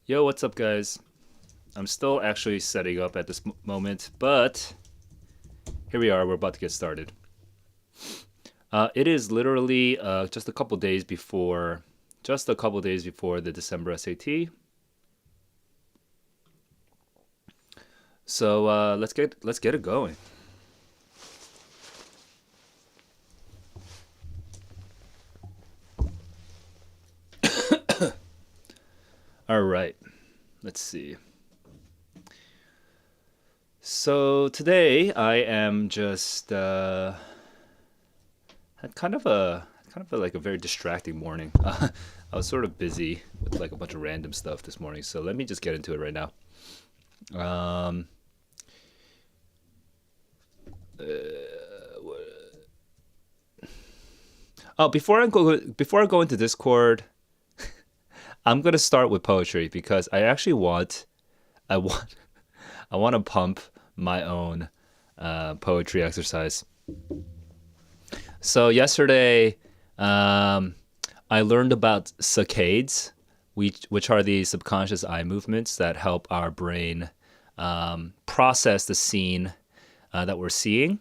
Yo, what's up, guys? I'm still actually setting up at this moment, but here we are. We're about to get started. It is literally just a couple days before the December SAT. So let's get it going. All right. Let's see. So today I am just had kind of like a very distracting morning. I was sort of busy with like a bunch of random stuff this morning, so let me just get into it right now. Um, before I go into Discord, I'm gonna start with poetry because I want I want to pump my own poetry exercise. So yesterday, um, I learned about saccades, which are the subconscious eye movements that help our brain process the scene that we're seeing.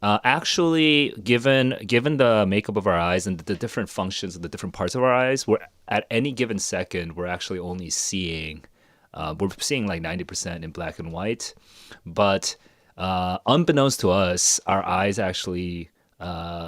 Actually, given the makeup of our eyes and the different functions of the different parts of our eyes, we're at any given second we're actually only seeing we're seeing like 90% in black and white, but unbeknownst to us, our eyes actually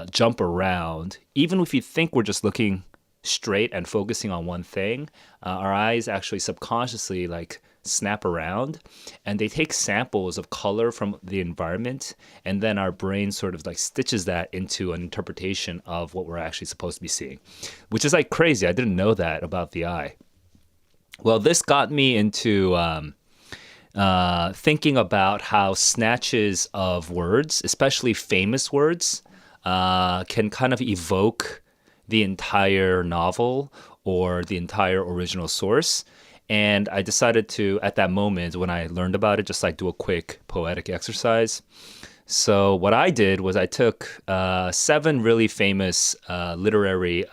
jump around. Even if you think we're just looking straight and focusing on one thing, our eyes actually subconsciously like snap around and they take samples of color from the environment, and then our brain sort of like stitches that into an interpretation of what we're actually supposed to be seeing, which is like crazy. I didn't know that about the eye. Well, this got me into thinking about how snatches of words, especially famous words, can kind of evoke the entire novel or the entire original source. And I decided to, at that moment when I learned about it, just like do a quick poetic exercise. So what I did was I took seven really famous literary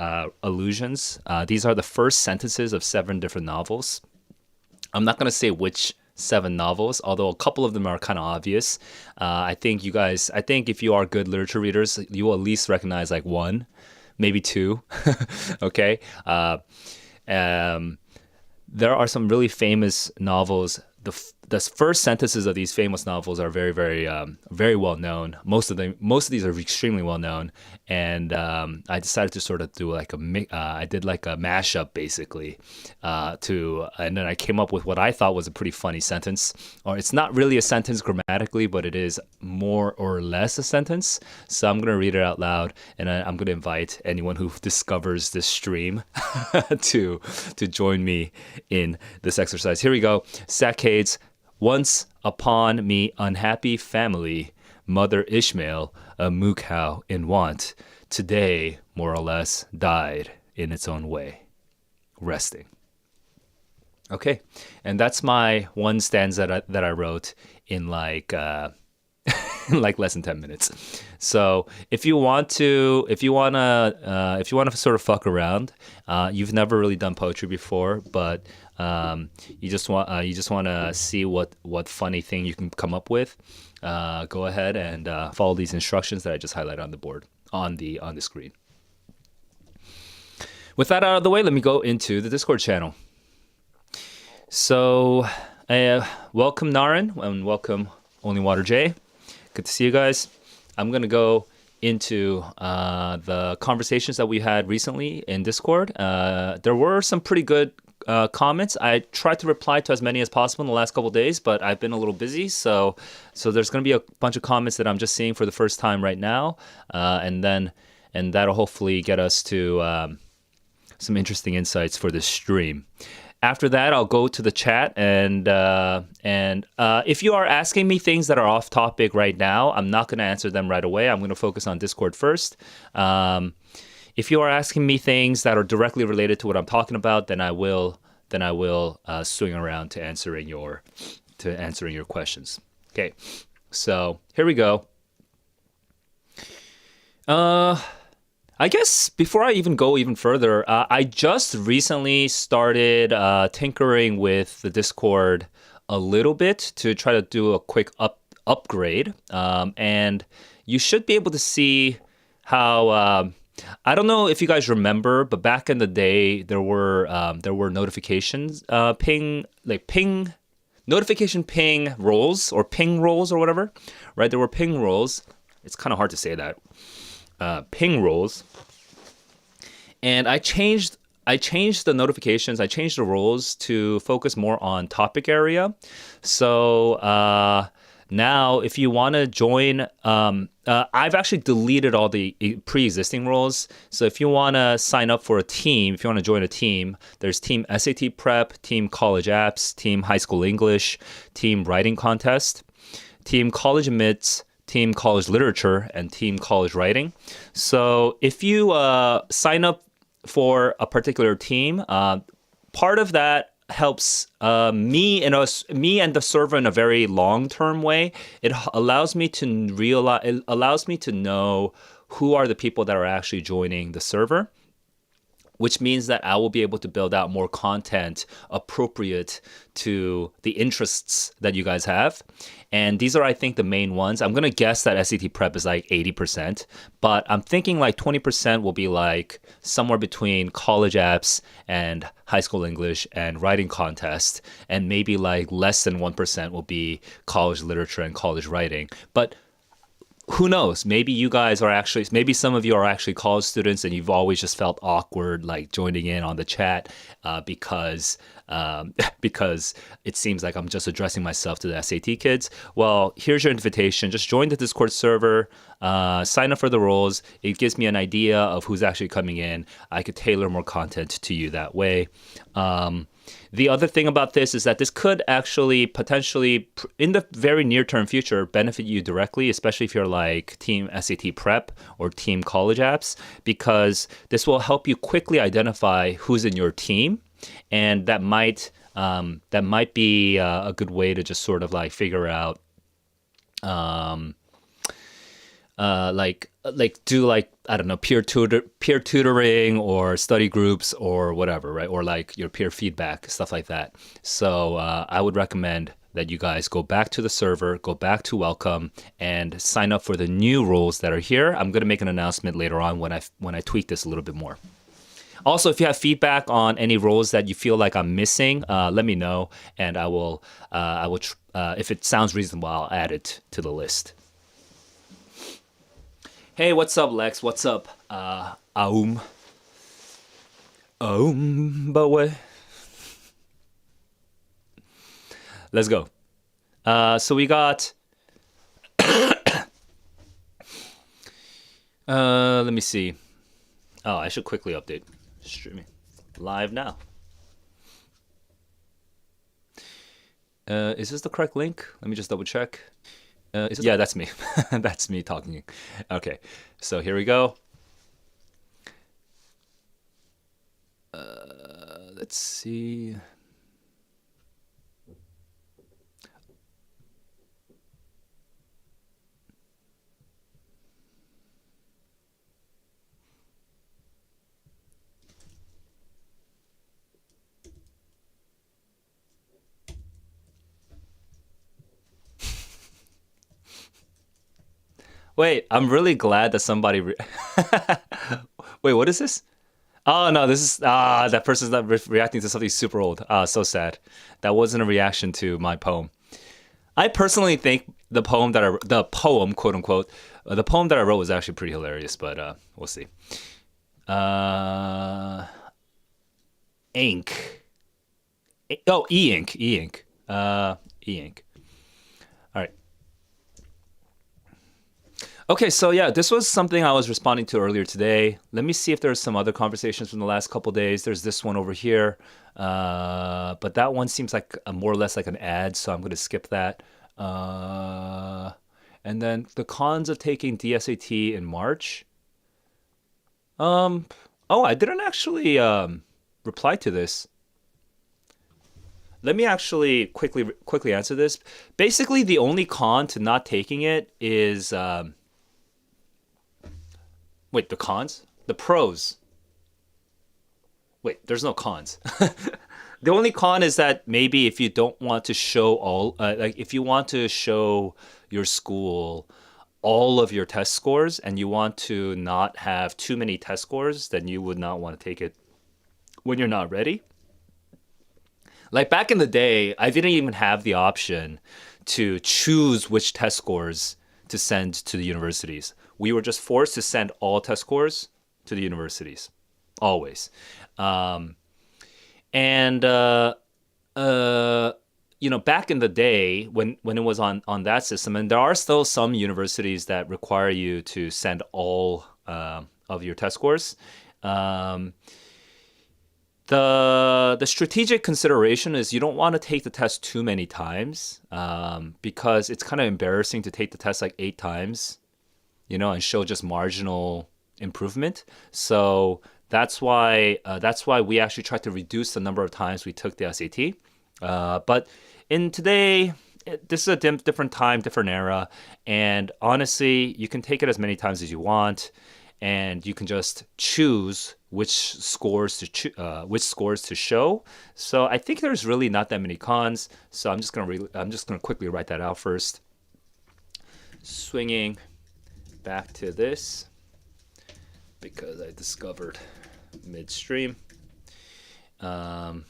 allusions. These are the first sentences of seven different novels. I'm not going to say which seven novels, although a couple of them are kind of obvious. I think if you are good literature readers, you will at least recognize like one, maybe two. Okay. Um, there are some really famous novels. The first sentences of these famous novels are very well known. Most of these are extremely well known, and I decided to sort of do like I did like a mashup basically, and then I came up with what I thought was a pretty funny sentence. Or it's not really a sentence grammatically, but it is more or less a sentence. So I'm gonna read it out loud, and I'm gonna invite anyone who discovers this stream to join me in this exercise. Here we go. Saccades. Once upon me unhappy family, mother Ishmael, a moo cow in want, today more or less died in its own way, resting. Okay, and that's my one stanza that I wrote in like like less than 10 minutes. So if you want to sort of fuck around, you've never really done poetry before, but you just want to see what funny thing you can come up with. Go ahead and follow these instructions that I just highlighted on the board on the screen. With that out of the way, let me go into the Discord channel. So, welcome Naren and welcome Only Water J. Good to see you guys. I'm gonna go into the conversations that we had recently in Discord. There were some pretty good comments. I tried to reply to as many as possible in the last couple of days, but I've been a little busy. So there's gonna be a bunch of comments that I'm just seeing for the first time right now, and that'll hopefully get us to some interesting insights for this stream. After that, I'll go to the chat, and if you are asking me things that are off topic right now, I'm not going to answer them right away. I'm going to focus on Discord first. If you are asking me things that are directly related to what I'm talking about, then I will swing around to answering your questions. Okay, so here we go. I I guess before I even go even further, I just recently started tinkering with the Discord a little bit to try to do a quick upgrade, and you should be able to see how. I don't know if you guys remember, but back in the day, there were notifications, ping notification ping roles or ping roles or whatever, right? There were ping roles. It's kind of hard to say that. Ping roles, and I changed the notifications. I changed the roles to focus more on topic area. So now, if you want to join, I've actually deleted all the pre-existing roles. So if you want to sign up for a team, if you want to join a team, there's Team SAT Prep, Team College Apps, Team High School English, Team Writing Contest, Team College Admits, Team College Literature, and Team College Writing. So if you sign up for a particular team, part of that helps me and the server in a very long term way. It allows me to realize, it allows me to know who are the people that are actually joining the server, which means that I will be able to build out more content appropriate to the interests that you guys have. And these are, I think, the main ones. I'm going to guess that SAT prep is like 80%, but I'm thinking like 20% will be like somewhere between college apps and high school English and writing contest. And maybe like less than 1% will be college literature and college writing. But who knows? Maybe you guys are actually, maybe some of you are actually college students and you've always just felt awkward like joining in on the chat because because it seems like I'm just addressing myself to the SAT kids. Well, here's your invitation. Just join the Discord server, sign up for the roles. It gives me an idea of who's actually coming in. I could tailor more content to you that way. The other thing about this is that this could actually potentially, in the very near term future, benefit you directly, especially if you're like Team SAT Prep or Team College Apps, because this will help you quickly identify who's in your team, and that might be a good way to just sort of like figure out um, like do like I don't know peer tutoring or study groups or whatever, right? Or like your peer feedback, stuff like that. So I would recommend that you guys go back to the server, go back to welcome, and sign up for the new rules that are here. I'm gonna make an announcement later on when I tweak this a little bit more. Also, if you have feedback on any roles that you feel like I'm missing, let me know, and if it sounds reasonable, I'll add it to the list. Hey, what's up, Lex? What's up, Aum? But way. Let's go. So we got. Let me see. Oh, I should quickly update streaming live now. Is this the correct link? Let me just double check. Yeah, that's me. That's me talking. Okay, so here we go. Let's see. Wait, I'm really glad that somebody. Wait, what is this? Oh no, this is that person's not reacting to something super old. So sad. That wasn't a reaction to my poem. I personally think the poem, quote unquote, the poem that I wrote was actually pretty hilarious, but we'll see. Uh, ink. Oh, e-ink, e-ink, e-ink. All right. Okay, so yeah, this was something I was responding to earlier today. Let me see if there's some other conversations from the last couple days. There's this one over here, but that one seems like more or less like an ad, so I'm going to skip that. Uh, and then the cons of taking DSAT in March. Um, oh, I didn't actually reply to this. Let me actually quickly answer this. Basically, the only con to not taking it is wait, the cons? The pros. Wait, there's no cons. The only con is that maybe if you don't want to show all, like if you want to show your school all of your test scores and you want to not have too many test scores, then you would not want to take it when you're not ready. Like back in the day, I didn't even have the option to choose which test scores to send to the universities. We were just forced to send all test scores to the universities, always. Um, and uh, back in the day when it was on that system, and there are still some universities that require you to send all of your test scores. Um, the strategic consideration is you don't want to take the test too many times because it's kind of embarrassing to take the test like 8 times, and show just marginal improvement. So that's why we actually tried to reduce the number of times we took the SAT. But in today, this is a different time, different era, and honestly, you can take it as many times as you want, and you can just choose which scores to show. So I think there's really not that many cons. So I'm just gonna quickly write that out first. Swinging back to this because I discovered midstream. Um,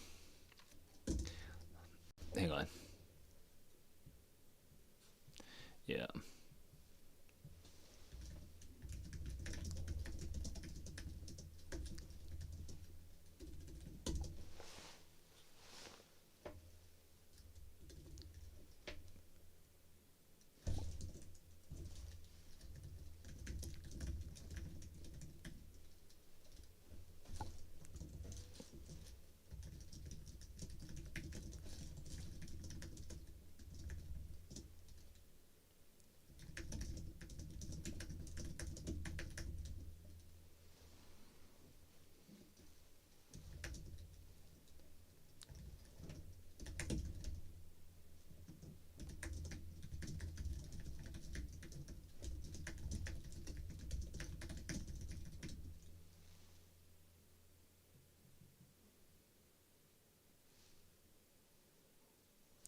Hang on. Yeah.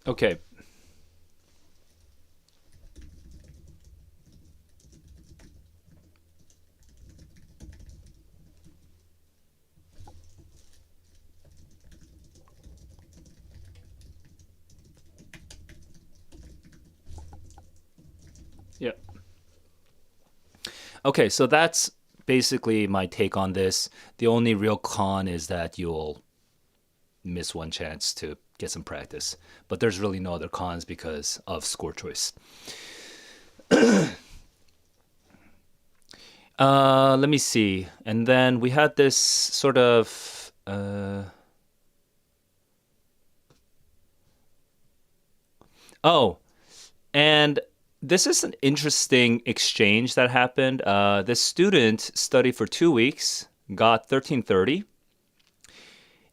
Okay. Yeah. Okay, so that's basically my take on this. The only real con is that you'll miss one chance to get some practice. But there's really no other cons because of score choice. Let me see. And then we had this sort of oh, and this is an interesting exchange that happened. This student studied for 2 weeks, got 1330,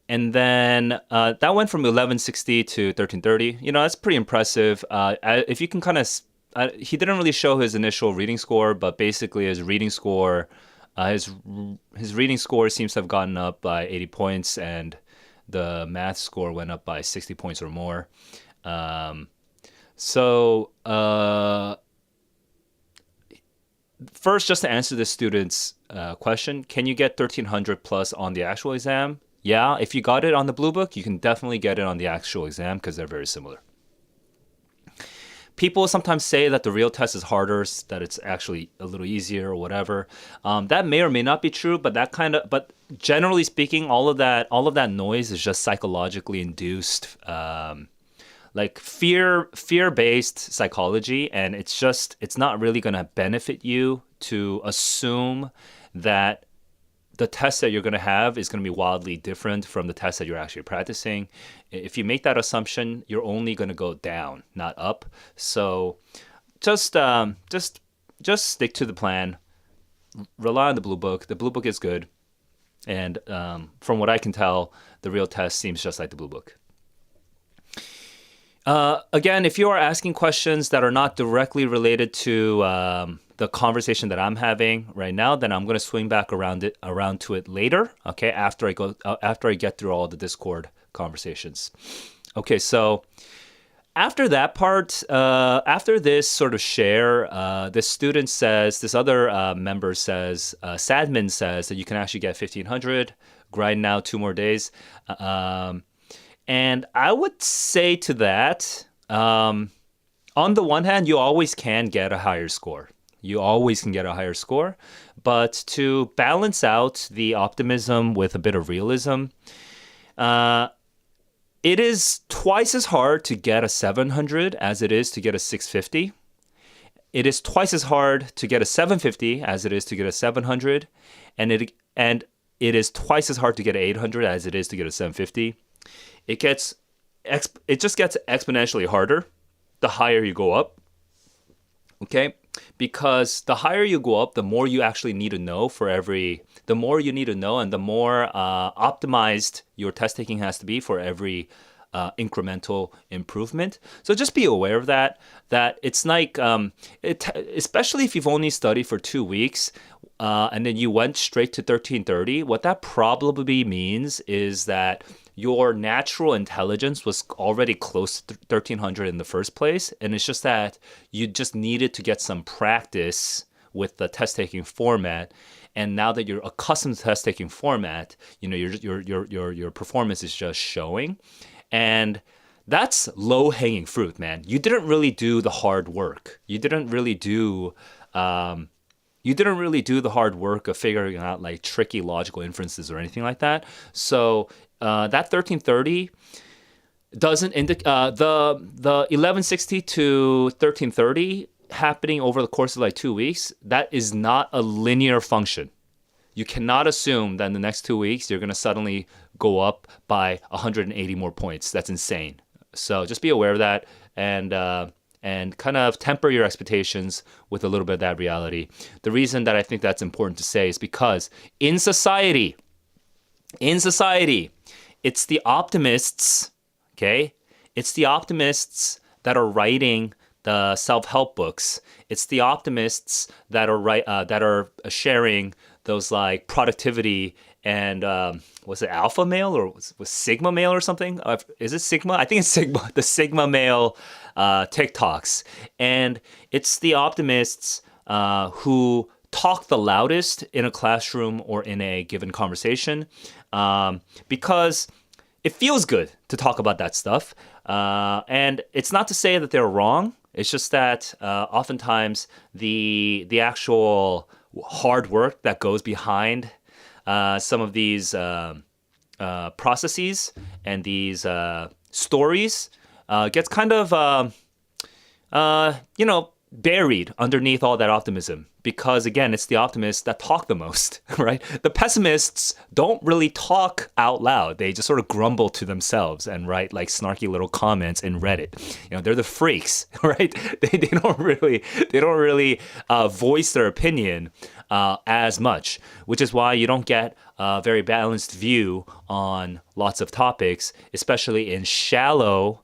and then that went from 1160 to 1330. That's pretty impressive. If you can kind of, he didn't really show his initial reading score, but basically his reading score, his reading score seems to have gotten up by 80 points, and the math score went up by 60 points or more. Um, so first, just to answer the student's question, can you get 1300 plus on the actual exam? Yeah, if you got it on the blue book, you can definitely get it on the actual exam because they're very similar. People sometimes say that the real test is harder, that it's actually a little easier or whatever. That may or may not be true, but generally speaking, all of that noise is just psychologically induced, like fear-based psychology, and it's not really going to benefit you to assume that the test that you're going to have is going to be wildly different from the test that you're actually practicing. If you make that assumption, you're only going to go down, not up. So just stick to the plan. Rely on the blue book. The blue book is good, and from what I can tell, the real test seems just like the blue book. Again, if you are asking questions that are not directly related to the conversation that I'm having right now, then I'm going to swing back around to it later. Okay, after I get through all the Discord conversations. Okay, so after that part, after this sort of share, this student says, this other member says, Sadmin says that you can actually get 1500. Grind now 2 more days. Um, and I would say to that, on the one hand, you always can get a higher score. You always can get a higher score. But to balance out the optimism with a bit of realism, uh, it is twice as hard to get a 700 as it is to get a 650. It is twice as hard to get a 750 as it is to get a 700. And it is twice as hard to get an 800 as it is to get a 750. It gets it just gets exponentially harder the higher you go up. Okay, because the higher you go up, the more you actually need to know the more you need to know, and the more optimized your test taking has to be for every incremental improvement. So just be aware of that. That it's like, especially if you've only studied for 2 weeks, and then you went straight to 1330. What that probably means is that your natural intelligence was already close to 1300 in the first place, and it's just that you just needed to get some practice with the test taking format. And now that you're accustomed to test taking format, your performance is just showing. And that's low hanging fruit, man. You didn't really do the hard work. You didn't really do the hard work of figuring out like tricky logical inferences or anything like that. So that 1330 doesn't indicate the 1160 to 1330 happening over the course of like 2 weeks. That is not a linear function. You cannot assume that in the next 2 weeks you're going to suddenly go up by 180 more points. That's insane. So just be aware of that, and kind of temper your expectations with a little bit of that reality. The reason that I think that's important to say is because in society, it's the optimists, okay? It's the optimists that are writing the self-help books. It's the optimists that are sharing those like productivity and was it alpha male or was sigma male or something? Is it sigma? I think it's sigma. The sigma male TikToks, and it's the optimists who talk the loudest in a classroom or in a given conversation, because it feels good to talk about that stuff. And it's not to say that they're wrong. It's just that oftentimes the actual hard work that goes behind some of these processes and these stories gets kind of buried underneath all that optimism, because again, it's the optimists that talk the most, right? The pessimists don't really talk out loud. They just sort of grumble to themselves and write like snarky little comments in Reddit. They're the freaks, right? They don't really voice their opinion as much, which is why you don't get a very balanced view on lots of topics, especially in shallow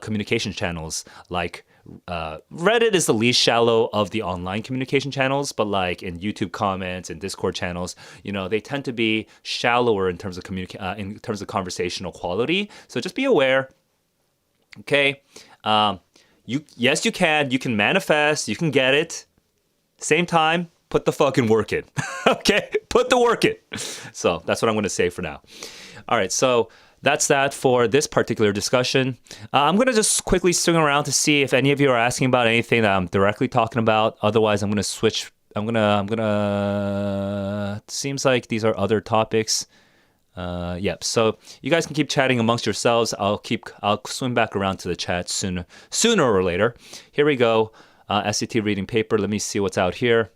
communication channels. Like Reddit is the least shallow of the online communication channels, but like in YouTube comments and Discord channels, they tend to be shallower in terms of in terms of conversational quality. So just be aware. Okay, you can manifest, you can get it. Same time, put the fucking work in. Okay, put the work in. So that's what I'm going to say for now. All right, so that's that for this particular discussion. I'm going to just quickly swing around to see if any of you are asking about anything that I'm directly talking about. Otherwise, I'm going to switch. Seems like these are other topics. Yep. So you guys can keep chatting amongst yourselves. I'll swing back around to the chat sooner or later. Here we go. SAT reading paper. Let me see what's out here.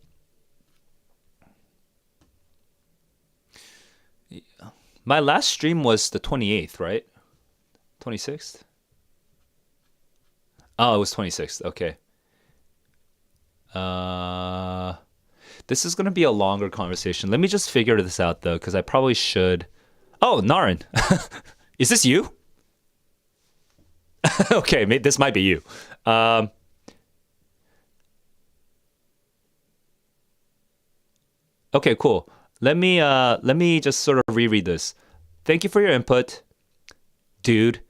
My last stream was the 28th, right? 26th? Oh, it was 26th. Okay. This is going to be a longer conversation. Let me just figure this out, though, because I probably should. Oh, Naren. Is this you? Okay, this might be you. Um, okay, cool. Let me just sort of reread this. Thank you for your input, dude.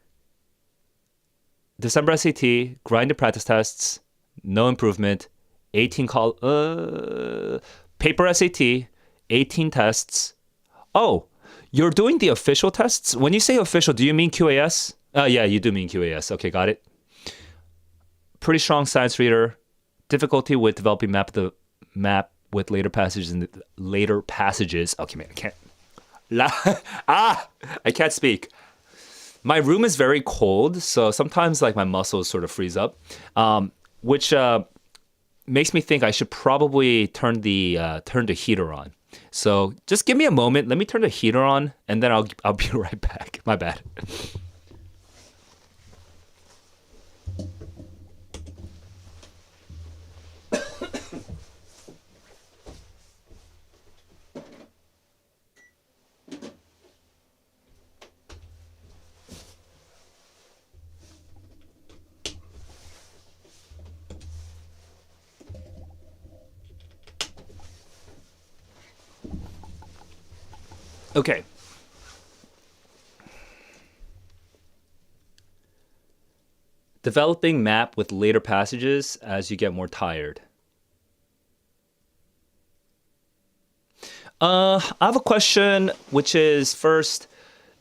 December SAT, grinded practice tests, no improvement. 18 paper SAT, 18 tests. Oh, you're doing the official tests? When you say official, do you mean QAS? Yeah, you do mean QAS. Okay, got it. Pretty strong science reader. Difficulty with developing map with later passages and later passages. Okay, man, I can't. La, I can't speak. My room is very cold, so sometimes like my muscles sort of freeze up, which makes me think I should probably turn the heater on. So just give me a moment. Let me turn the heater on, and then I'll be right back. My bad. Okay. Developing map with later passages as you get more tired. I have a question, which is first,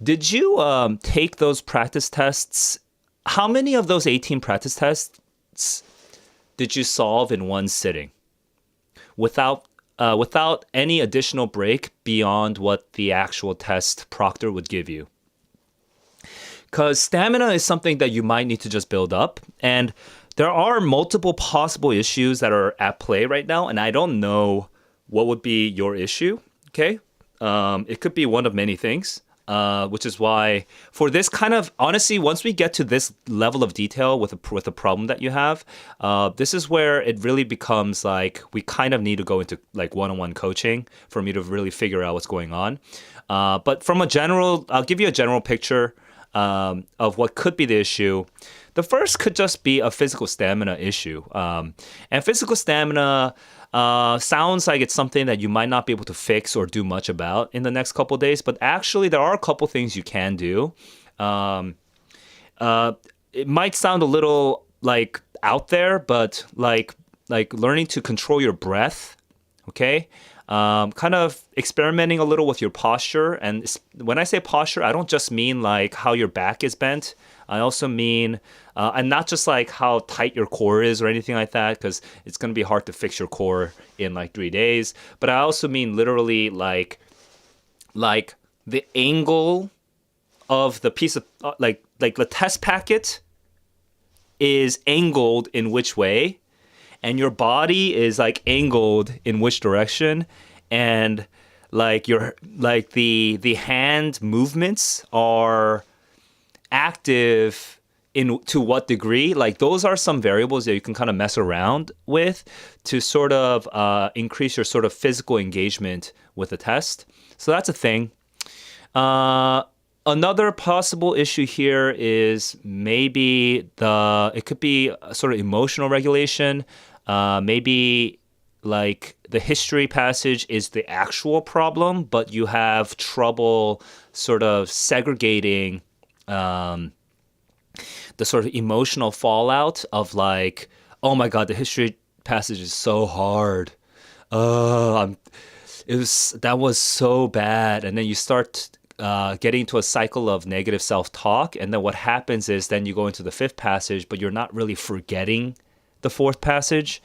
did you take those practice tests? How many of those 18 practice tests did you solve in one sitting without any additional break beyond what the actual test proctor would give you? Because stamina is something that you might need to just build up, and there are multiple possible issues that are at play right now, and I don't know what would be your issue. Okay, it could be one of many things. Which is why, for this kind of honestly, once we get to this level of detail with a problem that you have, this is where it really becomes like we kind of need to go into like one-on-one coaching for me to really figure out what's going on. But from a general, I'll give you a general picture of what could be the issue. The first could just be a physical stamina issue, and physical stamina. Sounds like it's something that you might not be able to fix or do much about in the next couple of days, but actually there are a couple things you can do. Um, it might sound a little like out there, but like learning to control your breath, okay? Kind of experimenting a little with your posture. And when I say posture, I don't just mean like how your back is bent. I also mean, and not just like how tight your core is or anything like that, because it's going to be hard to fix your core in like 3 days. But I also mean literally like the angle of the piece of like the test packet is angled in which way, and your body is like angled in which direction, and like your like the hand movements are active in to what degree. Like those are some variables that you can kind of mess around with to sort of increase your sort of physical engagement with the test. So that's a thing. uh Another possible issue here is maybe it could be a sort of emotional regulation. Maybe like the history passage is the actual problem, but you have trouble sort of segregating um, the sort of emotional fallout of like, oh my God, the history passage is so hard. Oh, it was that was so bad, and then you start getting into a cycle of negative self-talk, and then what happens is then you go into the fifth passage, but you're not really forgetting the fourth passage.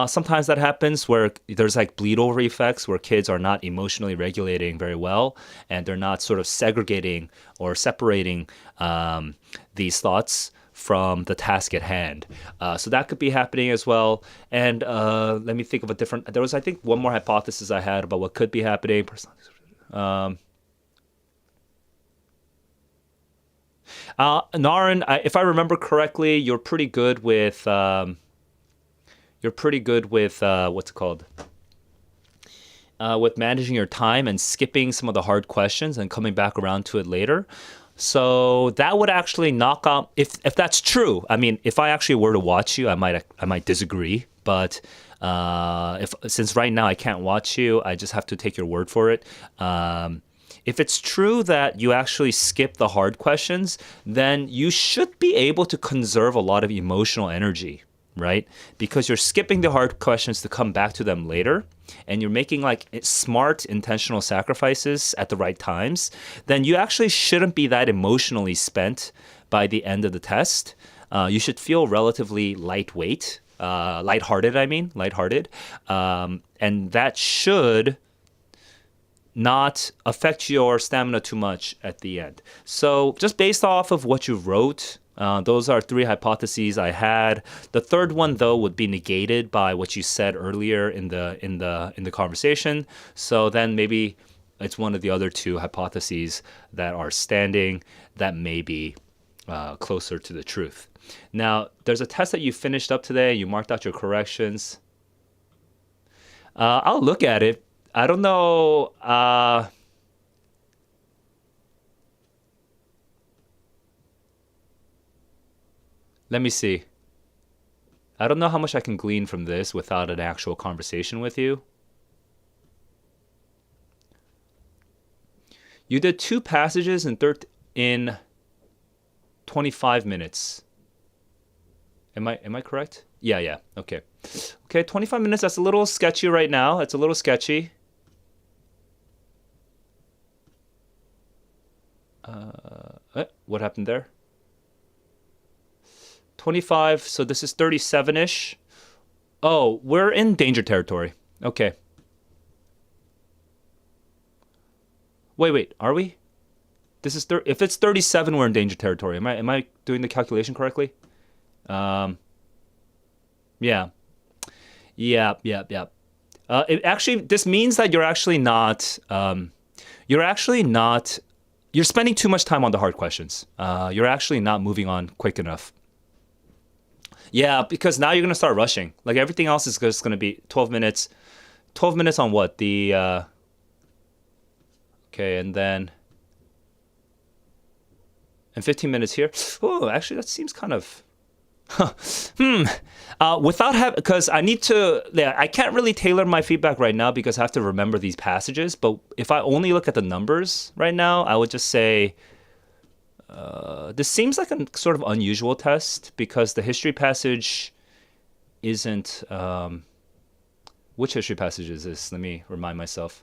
Sometimes that happens where there's like bleed over effects where kids are not emotionally regulating very well, and they're not sort of segregating or separating these thoughts from the task at hand. So that could be happening as well. And let me think of a different. There was, I think, one more hypothesis I had about what could be happening. Um, Naren, if I remember correctly, you're pretty good with what's it called? With managing your time and skipping some of the hard questions and coming back around to it later. So that would actually knock out if that's true. I mean, if I actually were to watch you, I might disagree. But if since right now I can't watch you, I just have to take your word for it. If it's true that you actually skip the hard questions, then you should be able to conserve a lot of emotional energy, right? Because you're skipping the hard questions to come back to them later, and you're making like smart, intentional sacrifices at the right times, then you actually shouldn't be that emotionally spent by the end of the test. You should feel relatively lightweight, lighthearted, I mean, lighthearted. And that should not affect your stamina too much at the end. So just based off of what you wrote, those are three hypotheses I had. The third one, though, would be negated by what you said earlier in the conversation. So then maybe it's one of the other two hypotheses that are standing that may be closer to the truth. Now, there's a test that you finished up today. You marked out your corrections. I'll look at it. I don't know. Let me see. I don't know how much I can glean from this without an actual conversation with you. You did two passages in 25 minutes. Am I correct? Yeah, yeah. Okay. Okay, 25 minutes. That's a little sketchy right now. That's a little sketchy. What happened there? 25. So this is 37-ish. Oh, we're in danger territory. Okay. Wait. Are we? This is if it's 37, we're in danger territory. Am I doing the calculation correctly? Um, yeah. Yeah. This means that you're actually not, you're spending too much time on the hard questions. You're actually not moving on quick enough. Yeah, because now you're gonna start rushing. Like everything else is just gonna be 12 minutes. 12 minutes on what? Okay, and 15 minutes here. Oh, actually, that seems kind of. Without having, because I need to, yeah, I can't really tailor my feedback right now because I have to remember these passages. But if I only look at the numbers right now, I would just say this seems like a sort of unusual test because the history passage isn't. Which history passage is this? Let me remind myself.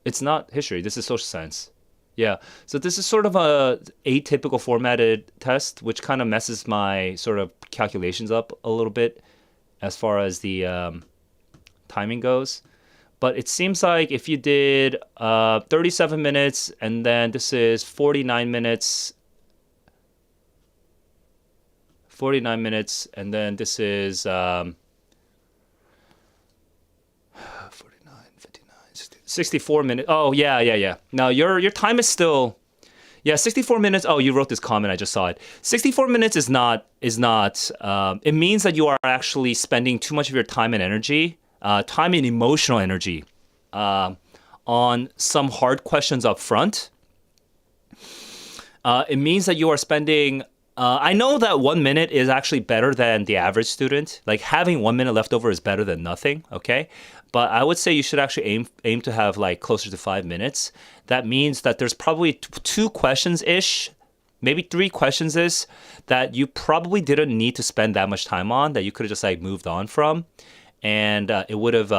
It's not history. This is social science. Yeah. So this is sort of a atypical formatted test, which kind of messes my sort of calculations up a little bit as far as the timing goes. But it seems like if you did 37 minutes and then this is 49 minutes, and then this is 64 minutes. Oh, yeah. Now your time is still, yeah, 64 minutes. Oh, you wrote this comment. I just saw it. 64 minutes is not. It means that you are actually spending too much of your time and energy, time and emotional energy, on some hard questions up front. It means that you are spending. I know that 1 minute is actually better than the average student. Like having 1 minute left over is better than nothing. Okay. But I would say you should actually aim to have like closer to 5 minutes. That means that there's probably two questions ish, maybe three questions is that you probably didn't need to spend that much time on, that you could have just like moved on from, and it would have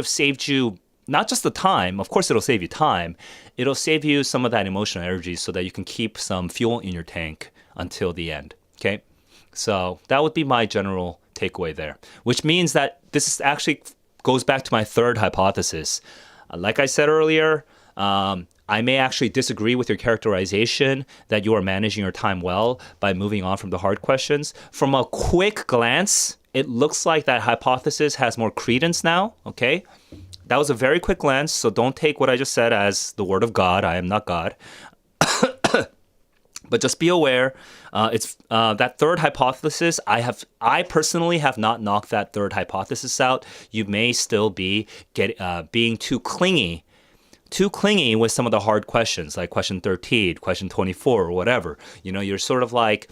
saved you not just the time. Of course, it'll save you time. It'll save you some of that emotional energy so that you can keep some fuel in your tank until the end. Okay, so that would be my general takeaway there, which means that this is actually goes back to my third hypothesis. Like I said earlier, I may actually disagree with your characterization that you are managing your time well by moving on from the hard questions. From a quick glance, it looks like that hypothesis has more credence now, okay? That was a very quick glance, so don't take what I just said as the word of God. I am not God. But just be aware, it's that third hypothesis. I personally have not knocked that third hypothesis out. You may still be being too clingy with some of the hard questions, like question 13, question 24, or whatever. You're sort of like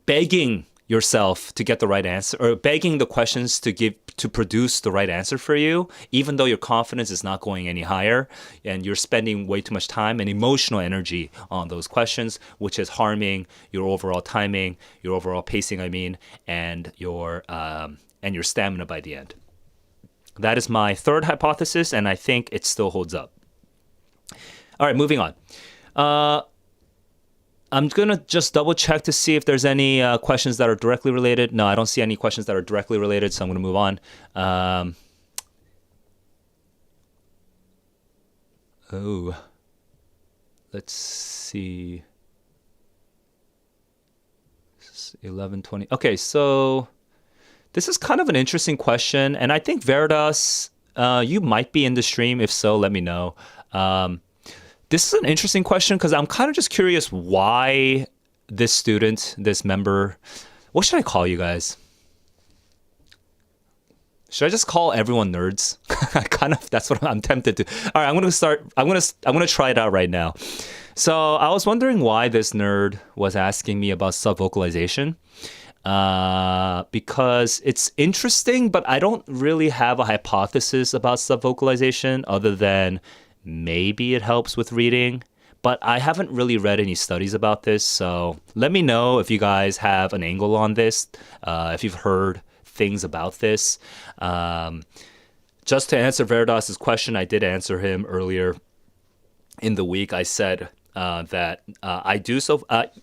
begging yourself to get the right answer, or begging the questions to produce the right answer for you, even though your confidence is not going any higher, and you're spending way too much time and emotional energy on those questions, which is harming your overall timing, your overall pacing, I mean, and your stamina by the end. That is my third hypothesis, and I think it still holds up. All right, moving on. I'm going to just double check to see if there's any questions that are directly related. No, I don't see any questions that are directly related, so I'm going to move on. Let's see. 11:20. Okay, so this is kind of an interesting question, and I think Veritas, you might be in the stream. If so, let me know. This is an interesting question because I'm kind of just curious why this student, this member, what should I call you guys? Should I just call everyone nerds? That's what I'm tempted to. All right, I'm gonna try it out right now. So I was wondering why this nerd was asking me about sub-vocalization. Because it's interesting, but I don't really have a hypothesis about sub-vocalization other than maybe it helps with reading, but I haven't really read any studies about this. So let me know if you guys have an angle on this, if you've heard things about this. Just to answer Veritas's question, I did answer him earlier in the week. I said that I do so,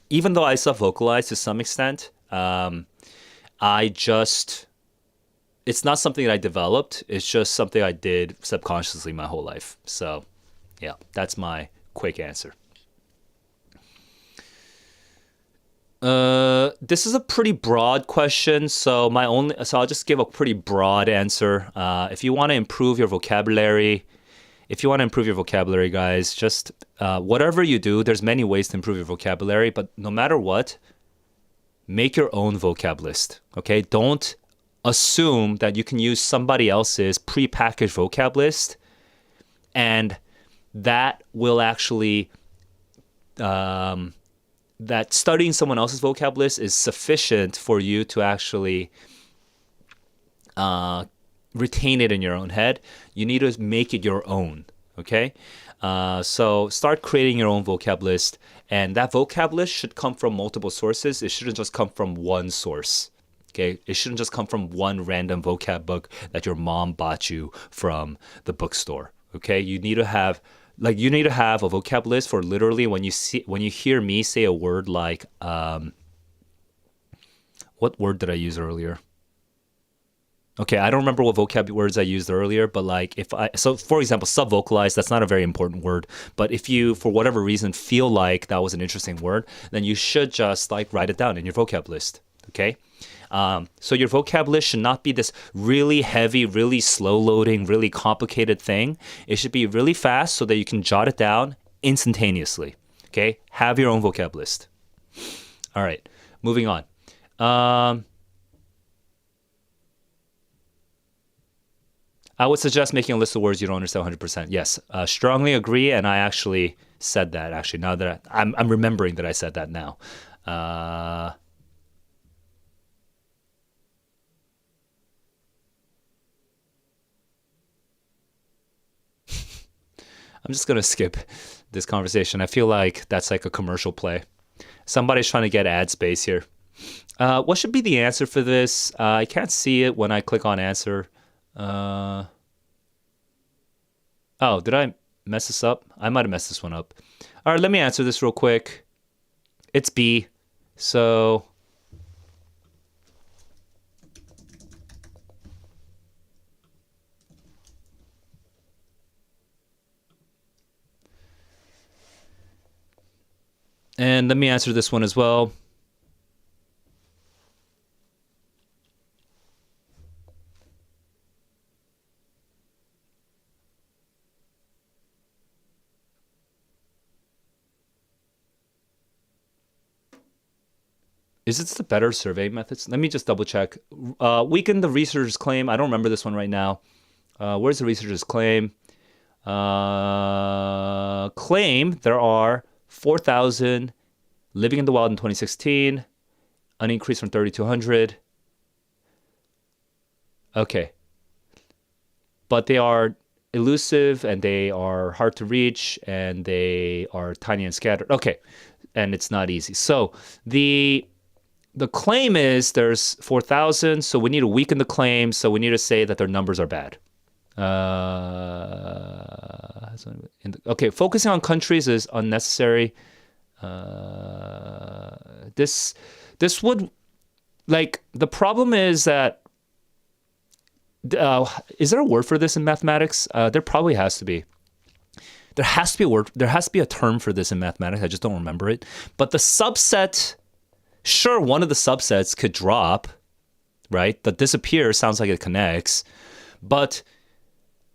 even though I self-vocalize to some extent, it's not something that I developed. It's just something I did subconsciously my whole life. So, yeah, that's my quick answer. This is a pretty broad question, so I'll just give a pretty broad answer. If you want to improve your vocabulary, guys, just whatever you do, there's many ways to improve your vocabulary, but no matter what, make your own vocab list. Okay, don't assume that you can use somebody else's prepackaged vocab list, and that will actually that studying someone else's vocab list is sufficient for you to actually retain it in your own head. You need to make it your own. Okay, so start creating your own vocab list, and that vocab list should come from multiple sources. It shouldn't just come from one source. Okay, it shouldn't just come from one random vocab book that your mom bought you from the bookstore. Okay, you need to have a vocab list for literally when you hear me say a word like what word did I use earlier? Okay, I don't remember what vocab words I used earlier, but for example, sub-vocalize, that's not a very important word, but if you, for whatever reason, feel like that was an interesting word, then you should just write it down in your vocab list. Okay. So your vocab list should not be this really heavy, really slow loading, really complicated thing. It should be really fast so that you can jot it down instantaneously. Okay, have your own vocab list. All right, moving on. I would suggest making a list of words you don't understand 100%. Yes, strongly agree, and I actually said that. Actually, now that I'm remembering that I said that now. I'm just gonna skip this conversation. I feel like that's like a commercial play. Somebody's trying to get ad space here. What should be the answer for this? I can't see it when I click on answer. Oh, did I mess this up? I might have messed this one up. All right, let me answer this real quick. It's B. So and let me answer this one as well. Is it the better survey methods? Let me just double check. Weaken the researcher's claim. I don't remember this one right now. Where's the researcher's claim? Claim there are 4,000 living in the wild in 2016, an increase from 3,200. Okay. But they are elusive and they are hard to reach and they are tiny and scattered. Okay. And it's not easy. So the claim is there's 4,000, so we need to weaken the claim, so we need to say that their numbers are bad. Okay, focusing on countries is unnecessary. This would, like, the problem is that is there a word for this in mathematics? There probably has to be. There has to be a word. There has to be a term for this in mathematics. I just don't remember it. But the subset, sure, one of the subsets could drop, right? The disappear sounds like it connects, but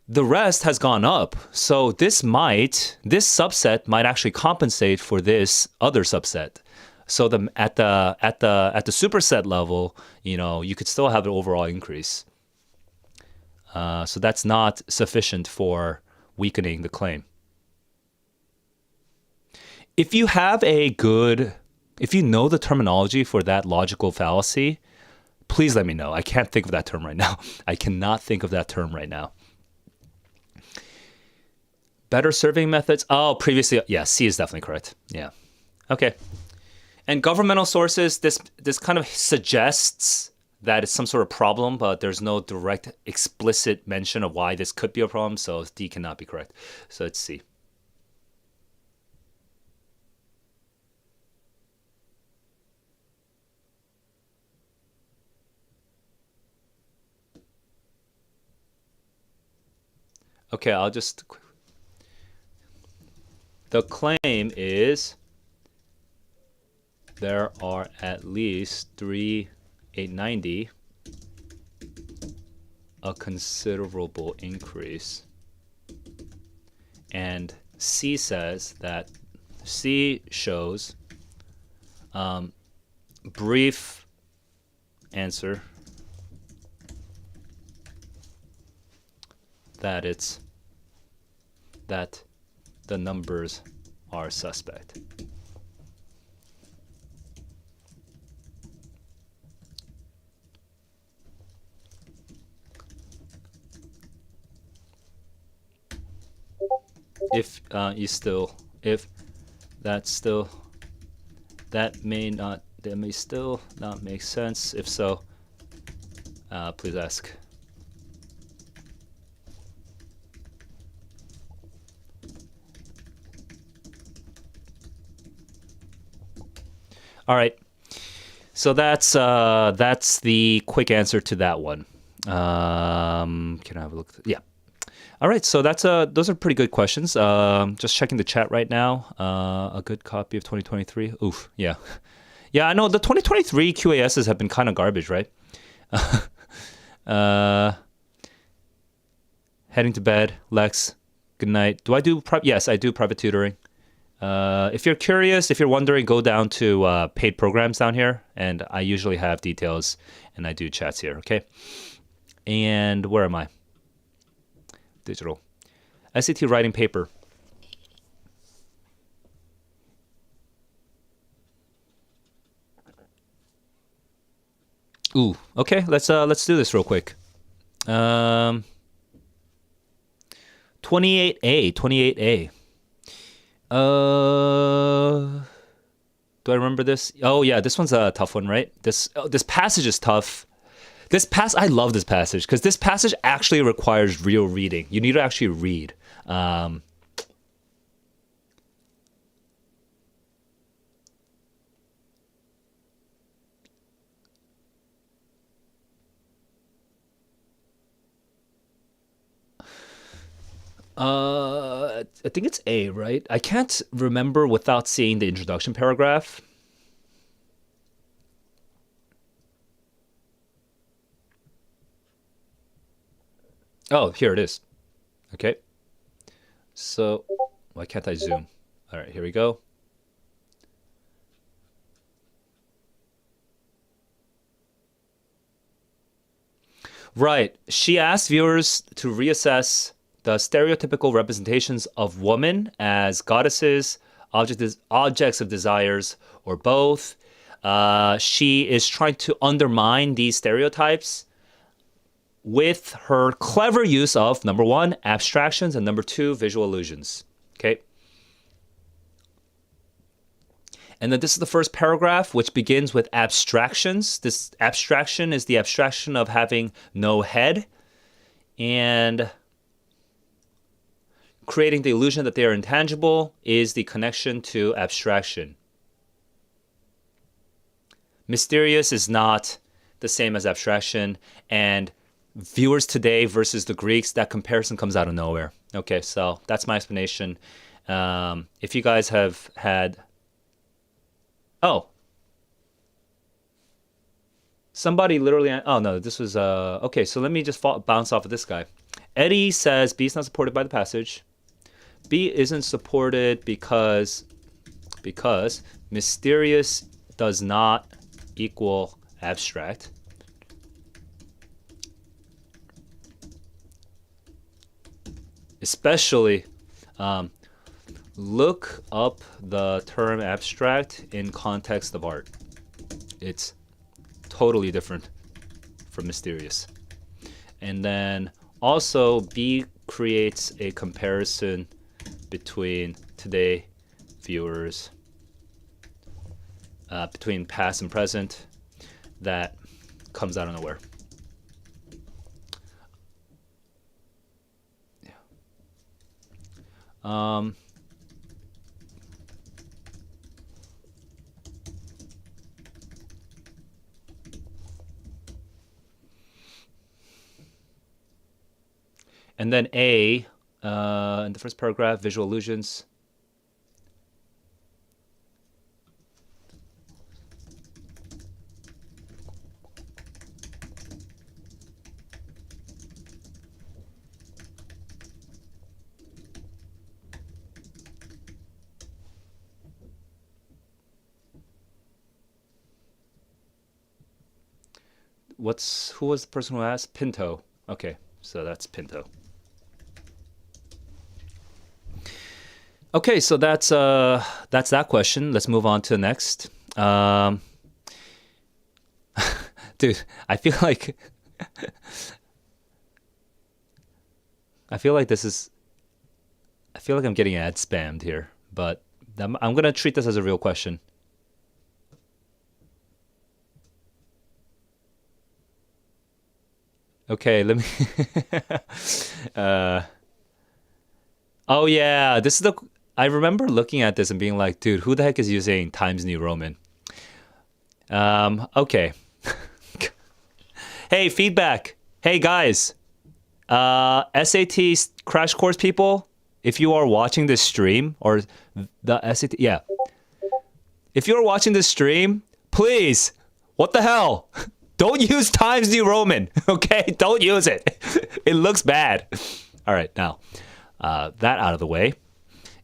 the rest has gone up. So this subset might actually compensate for this other subset. So at the superset level, you could still have an overall increase. So that's not sufficient for weakening the claim. If you know the terminology for that logical fallacy, please let me know. I can't think of that term right now. I cannot think of that term right now. Better surveying methods. Oh, previously, yeah, C is definitely correct. Yeah. Okay. And governmental sources, this kind of suggests that it's some sort of problem, but there's no direct explicit mention of why this could be a problem, so D cannot be correct. So it's C. Okay, the claim is there are at least 3,890, a considerable increase. And C says that C shows brief answer that the numbers are suspect. If that may still not make sense. If so, please ask. All right. So that's the quick answer to that one. Can I have a look? Yeah. All right. So those are pretty good questions. Just checking the chat right now. A good copy of 2023. Oof. Yeah. Yeah. I know the 2023 QASs have been kind of garbage, right? Heading to bed. Lex. Good night. Do I do? Yes, I do private tutoring. If you're curious, if you're wondering, go down to paid programs down here, and I usually have details, and I do chats here, okay? And where am I? Digital. SAT writing paper. Ooh, okay, let's do this real quick. 28A. Do I remember this? Oh yeah, this one's a tough one, right? This passage is tough. I love this passage because this passage actually requires real reading. You need to actually read. I think it's A, right? I can't remember without seeing the introduction paragraph. Oh, here it is. Okay. So, why can't I zoom? All right, here we go. Right. She asked viewers to reassess the stereotypical representations of women as goddesses, objects of desires, or both. She is trying to undermine these stereotypes with her clever use of number one, abstractions, and number two, visual illusions. Okay. And then this is the first paragraph, which begins with abstractions. This abstraction is the abstraction of having no head and creating the illusion that they are intangible is the connection to abstraction. Mysterious is not the same as abstraction, and viewers today versus the Greeks, that comparison comes out of nowhere. Okay, so that's my explanation. If you guys have had... Oh. Somebody literally... Oh, no, this was... Okay, so let me just bounce off of this guy. Eddie says B is not supported by the passage. B isn't supported because mysterious does not equal abstract. Especially, look up the term abstract in context of art. It's totally different from mysterious. And then also B creates a comparison between today viewers, between past and present, that comes out of nowhere. And then A, in the first paragraph, visual illusions. Who was the person who asked? Pinto. Okay, so that's Pinto. Okay, so that's that question. Let's move on to the next. Dude, I feel like I'm getting ad spammed here, but I'm gonna treat this as a real question. Okay, let me. uh, oh yeah, this is the. I remember looking at this and being like, dude, who the heck is using Times New Roman? Okay. Hey, feedback. Hey guys, SAT crash course people, if you are watching this stream or the SAT, yeah, if you're watching this stream, please, what the hell? Don't use Times New Roman, okay? Don't use it. It looks bad. All right, now, that out of the way.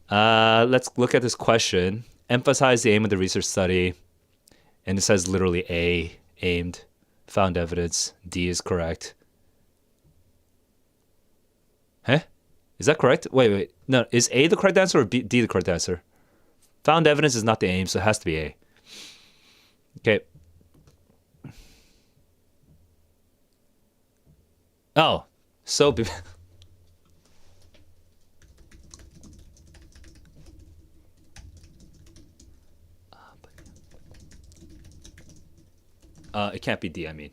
Let's look at this question. Emphasize the aim of the research study. And it says literally A, aimed, found evidence. D is correct. Huh? Is that correct? Wait. No, is A the correct answer or D the correct answer? Found evidence is not the aim, so it has to be A. Okay. Oh, so it can't be D, I mean.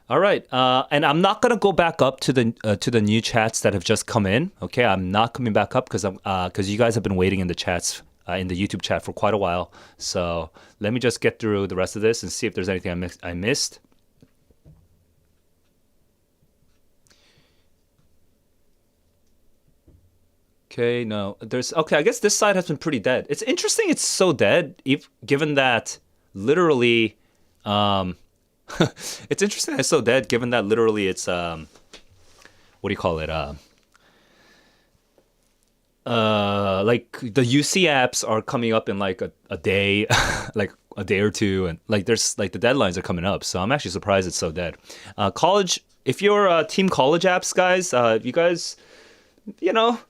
All right, and I'm not gonna go back up to the new chats that have just come in. Okay, I'm not coming back up because you guys have been waiting in the chats in the YouTube chat for quite a while. So let me just get through the rest of this and see if there's anything I missed. Okay, no, there's okay. I guess this side has been pretty dead. It's interesting. It's so dead, given that literally, it's interesting. It's so dead, given that literally, it's what do you call it? like the UC apps are coming up in like a day, like a day or two, and like there's like the deadlines are coming up. So I'm actually surprised it's so dead. College, if you're team college apps guys, you guys, you know,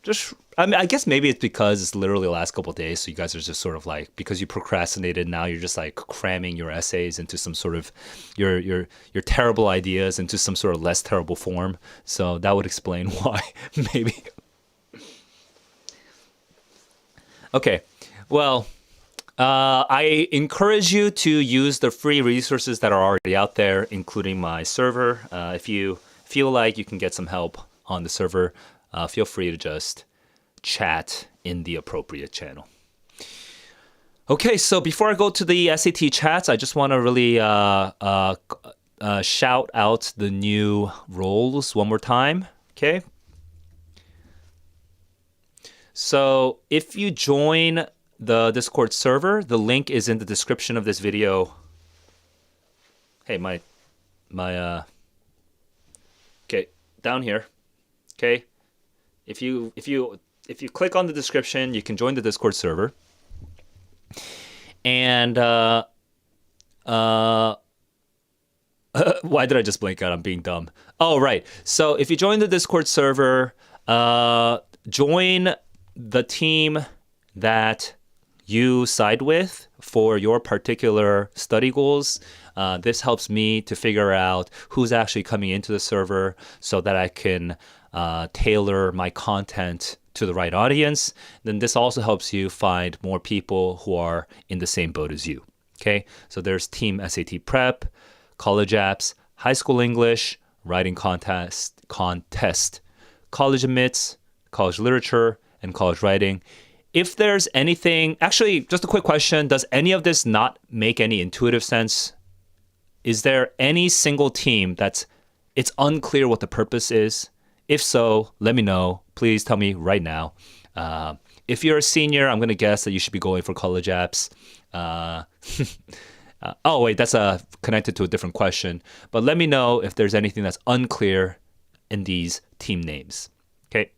just I mean, I guess maybe it's because it's literally the last couple of days, so you guys are just sort of like, because you procrastinated, now you're just like cramming your essays into some sort of your terrible ideas into some sort of less terrible form. So that would explain why, maybe. Okay, well, I encourage you to use the free resources that are already out there, including my server. If you feel like you can get some help on the server, feel free to just chat in the appropriate channel. Okay, so before I go to the SAT chats, I just want to really shout out the new roles one more time. Okay. So if you join the Discord server, the link is in the description of this video. Hey, okay, down here. Okay. If you click on the description, you can join the Discord server. And why did I just blink out? I'm being dumb. Oh, right. So if you join the Discord server, join the team that you side with for your particular study goals. This helps me to figure out who's actually coming into the server so that I can tailor my content to the right audience. Then this also helps you find more people who are in the same boat as you. Okay, so there's Team SAT Prep, College Apps, High School English, Writing Contest, College Admits, College Literature, and College Writing. If there's anything, actually, just a quick question, does any of this not make any intuitive sense? Is there any single team it's unclear what the purpose is? If so, let me know. Please tell me right now. If you're a senior, I'm going to guess that you should be going for College Apps. Oh, wait, that's connected to a different question. But let me know if there's anything that's unclear in these team names. Okay?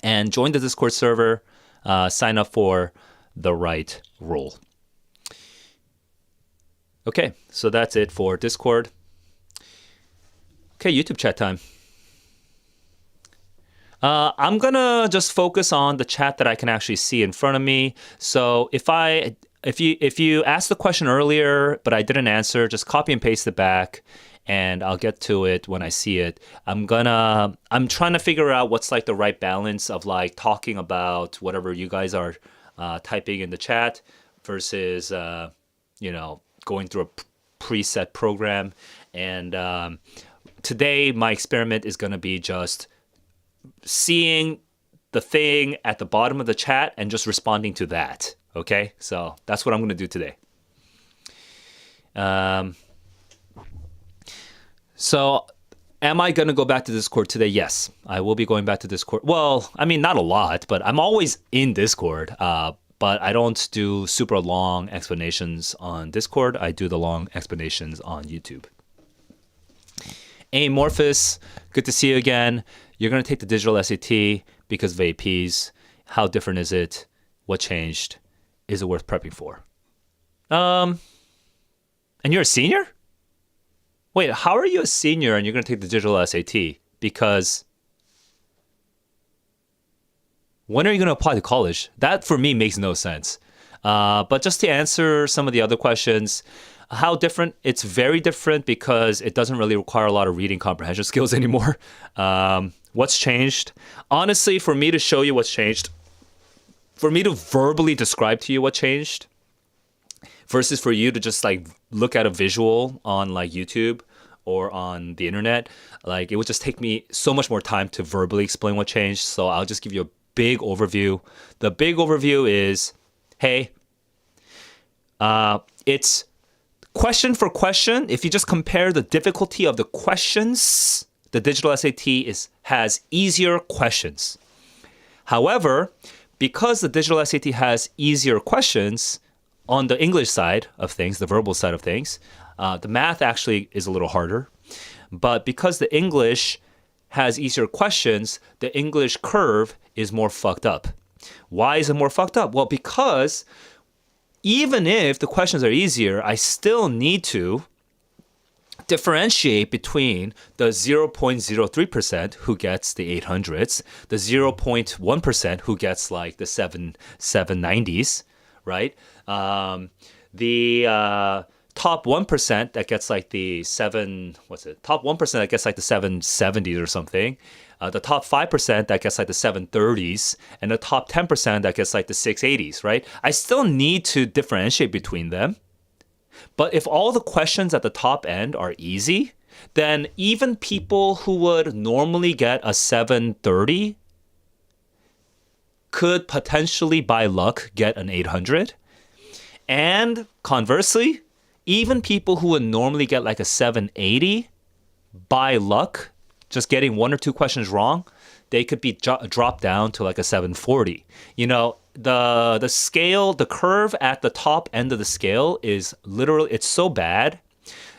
And join the Discord server. Sign up for the right role. Okay, so that's it for Discord. Okay, YouTube chat time. I'm gonna just focus on the chat that I can actually see in front of me. So if you asked the question earlier but I didn't answer, just copy and paste it back, and I'll get to it when I see it. I'm trying to figure out what's like the right balance of like talking about whatever you guys are typing in the chat versus going through a preset program. And today my experiment is gonna be just seeing the thing at the bottom of the chat and just responding to that. Okay, so that's what I'm going to do today. So am I going to go back to Discord today? Yes, I will be going back to Discord. Well, I mean, not a lot, but I'm always in Discord. But I don't do super long explanations on Discord. I do the long explanations on YouTube. Amorphous, good to see you again. You're going to take the digital SAT because of APs. How different is it? What changed? Is it worth prepping for? And you're a senior? Wait, how are you a senior and you're going to take the digital SAT? Because when are you going to apply to college? That, for me, makes no sense. But just to answer some of the other questions, how different? It's very different because it doesn't really require a lot of reading comprehension skills anymore. What's changed? Honestly, for me to show you what's changed, for me to verbally describe to you what changed, versus for you to just like look at a visual on like YouTube or on the internet, like it would just take me so much more time to verbally explain what changed. So I'll just give you a big overview. The big overview is, hey, it's question for question. If you just compare the difficulty of the questions, the digital SAT has easier questions. However, because the digital SAT has easier questions, on the English side of things, the verbal side of things, the math actually is a little harder. But because the English has easier questions, the English curve is more fucked up. Why is it more fucked up? Well, because even if the questions are easier, I still need to differentiate between the 0.03% who gets the 800s, the 0.1% who gets like the 790s, right? The top 1% that gets like the top 1% that gets like the 770s or something, the top 5% that gets like the 730s, and the top 10% that gets like the 680s, right? I still need to differentiate between them. But if all the questions at the top end are easy, then even people who would normally get a 730 could potentially, by luck, get an 800. And conversely, even people who would normally get like a 780, by luck, just getting one or two questions wrong, they could be dropped down to like a 740. You know, the scale, the curve at the top end of the scale is literally, it's so bad.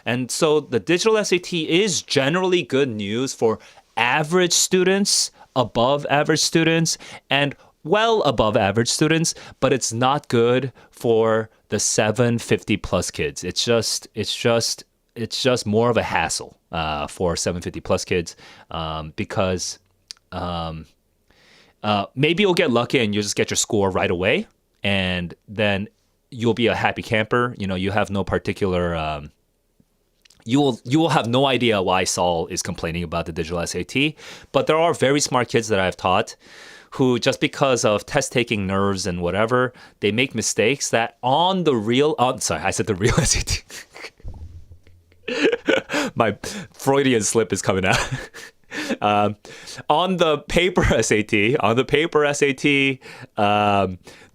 And so the digital SAT is generally good news for average students, above average students, and well above average students, but it's not good for the 750 plus kids. It's just more of a hassle for 750 plus kids because maybe you'll get lucky and you'll just get your score right away, and then you'll be a happy camper. You know, you have no particular. You will have no idea why Saul is complaining about the digital SAT, but there are very smart kids that I've taught who, just because of test taking nerves and whatever, they make mistakes that on the real. Sorry, I said the real SAT. My Freudian slip is coming out. On the paper SAT,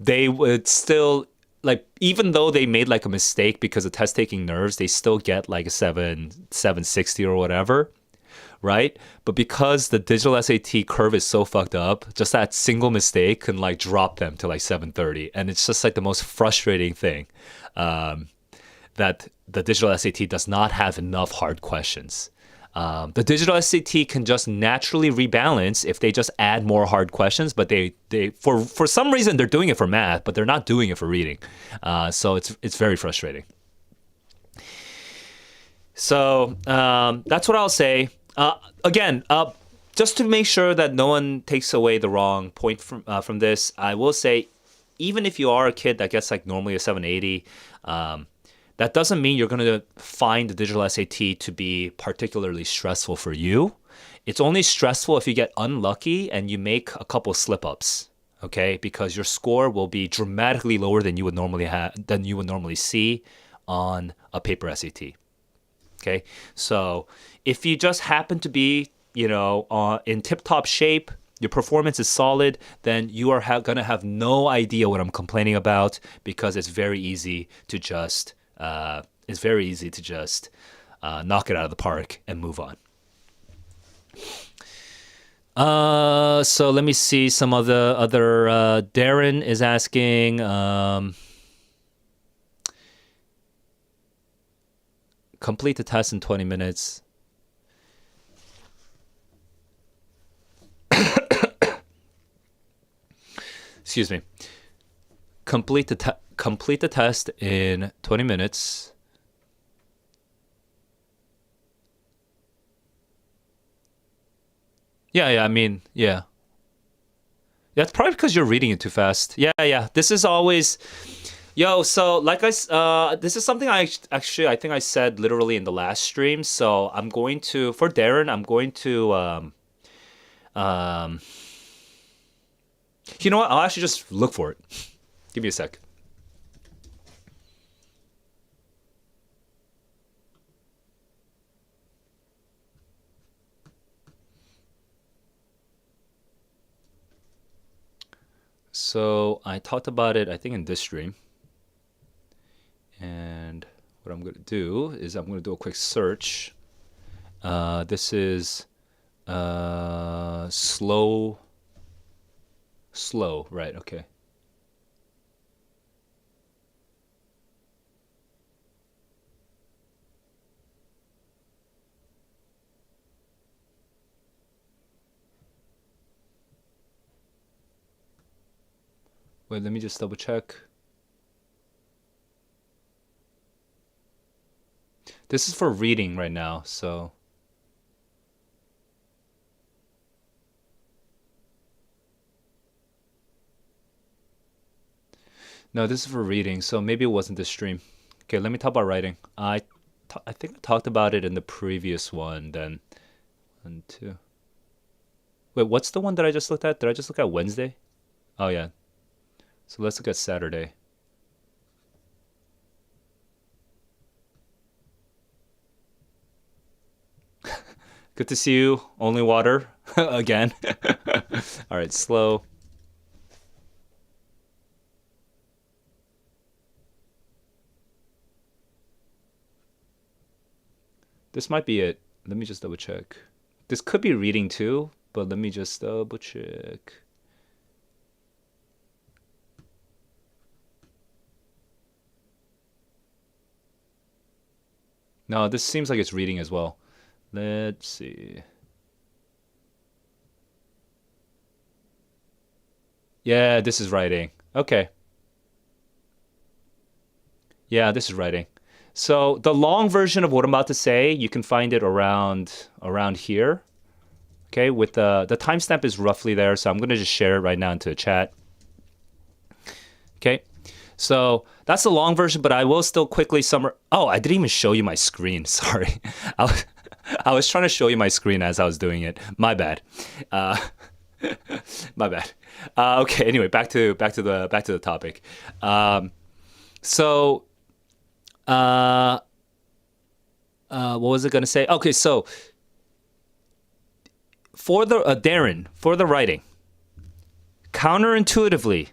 they would still, like, even though they made like a mistake because of test taking nerves, they still get like a 760 or whatever, right? But because the digital SAT curve is so fucked up, just that single mistake can like drop them to like 730, and it's just like the most frustrating thing. That the digital SAT does not have enough hard questions. The digital SAT can just naturally rebalance if they just add more hard questions, but they for some reason they're doing it for math, but they're not doing it for reading. So it's very frustrating. So that's what I'll say. Again, just to make sure that no one takes away the wrong point from this, I will say, even if you are a kid that gets like normally a 780. That doesn't mean you're going to find the digital SAT to be particularly stressful for you. It's only stressful if you get unlucky and you make a couple slip-ups, okay? Because your score will be dramatically lower than you would normally see on a paper SAT. Okay? So, if you just happen to be, in tip-top shape, your performance is solid, then you are going to have no idea what I'm complaining about, because it's very easy to just knock it out of the park and move on. So let me see some of the other. Darren is asking, complete the test in 20 minutes. Excuse me. Complete the test in 20 minutes. Yeah, I mean, yeah. That's probably because you're reading it too fast. Yeah. This is always, so this is something I think I said literally in the last stream. So for Darren, I'm going to, you know what? I'll actually just look for it. Give me a sec. So I talked about it, I think, in this stream. And what I'm going to do is I'm going to do a quick search. This is slow, right? Okay. Wait, let me just double check. This is for reading right now, so no, this is for reading, so maybe it wasn't this stream. Okay, let me talk about writing. I think I talked about it in the previous one. Then one, two. Wait, what's the one that I just looked at? Did I just look at Wednesday? Oh yeah. So let's look at Saturday. Good to see you. Only water again. All right, slow. This might be it. Let me just double check. This could be reading too, but let me just double check. No, this seems like it's reading as well. Let's see. Yeah, this is writing. Okay. Yeah, this is writing. So the long version of what I'm about to say, you can find it around here. Okay, with the timestamp is roughly there, so I'm gonna just share it right now into the chat. Okay, so that's the long version, but I will still quickly summarize. Oh, I didn't even show you my screen. Sorry, I was, I was trying to show you my screen as I was doing it. My bad. Uh, my bad. Okay. Anyway, back to the topic. So, uh, what was it gonna say? Okay, so for the Darren, for the writing, counterintuitively,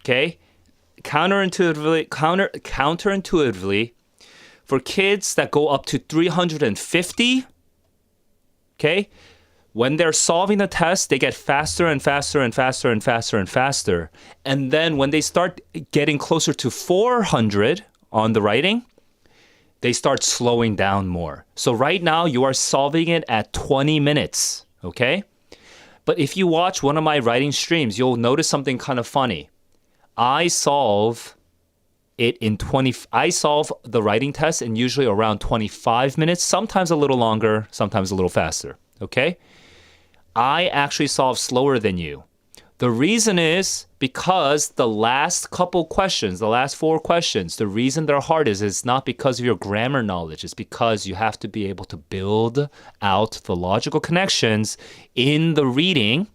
okay, counterintuitively, for kids that go up to 350, okay, when they're solving the test, they get faster and faster and faster and faster and faster. And then when they start getting closer to 400 on the writing, they start slowing down more. So right now you are solving it at 20 minutes, okay? But if you watch one of my writing streams, you'll notice something kind of funny. I solve I solve the writing test in usually around 25 minutes, sometimes a little longer, sometimes a little faster, okay? I actually solve slower than you. The reason is because the last couple questions, the last four questions, the reason they're hard is it's not because of your grammar knowledge. It's because you have to be able to build out the logical connections in the reading,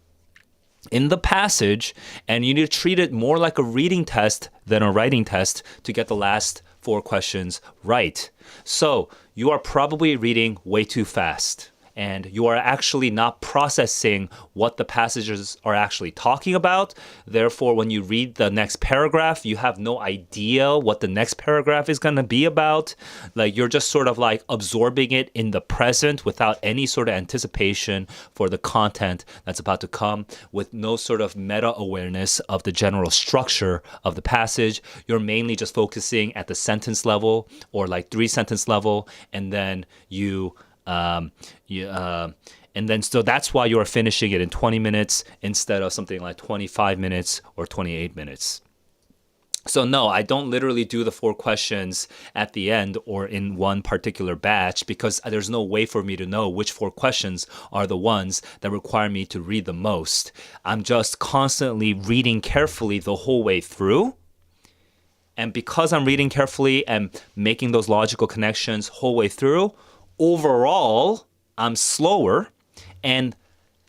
in the passage, and you need to treat it more like a reading test than a writing test to get the last four questions right. So you are probably reading way too fast, and you are actually not processing what the passages are actually talking about. Therefore, when you read the next paragraph, you have no idea what the next paragraph is going to be about. Like you're just sort of like absorbing it in the present without any sort of anticipation for the content that's about to come, with no sort of meta awareness of the general structure of the passage. You're mainly just focusing at the sentence level or like 3 sentence level, and then um, and then so that's why you are finishing it in 20 minutes instead of something like 25 minutes or 28 minutes. So no, I don't literally do the four questions at the end or in one particular batch, because there's no way for me to know which four questions are the ones that require me to read the most. I'm just constantly reading carefully the whole way through. And because I'm reading carefully and making those logical connections whole way through, overall, I'm slower, and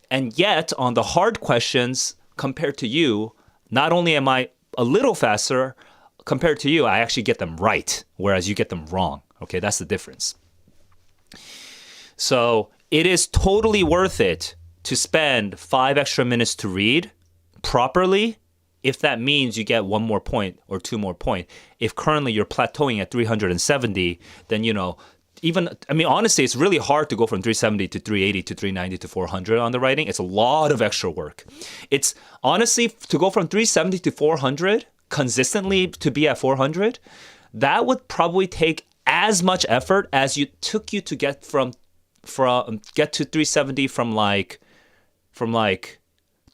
yet on the hard questions compared to you, not only am I a little faster compared to you, I actually get them right, whereas you get them wrong. Okay, that's the difference. So it is totally worth it to spend 5 extra minutes to read properly, if that means you get 1 more point or 2 more point. If currently you're plateauing at 370, then even, I mean, honestly, it's really hard to go from 370 to 380 to 390 to 400 on the writing. It's a lot of extra work. It's honestly to go from 370 to 400 consistently to be at 400, that would probably take as much effort as you took you to get get to 370 from like